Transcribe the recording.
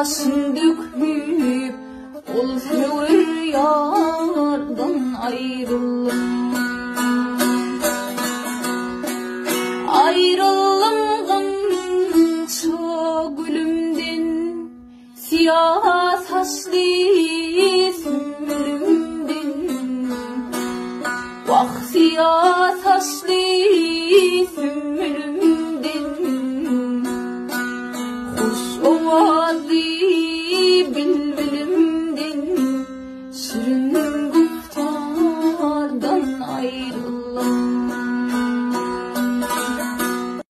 yaşın dökülüp ol sever yardan ayrıldım. Ayrıldım gança gülümden siyah saçlı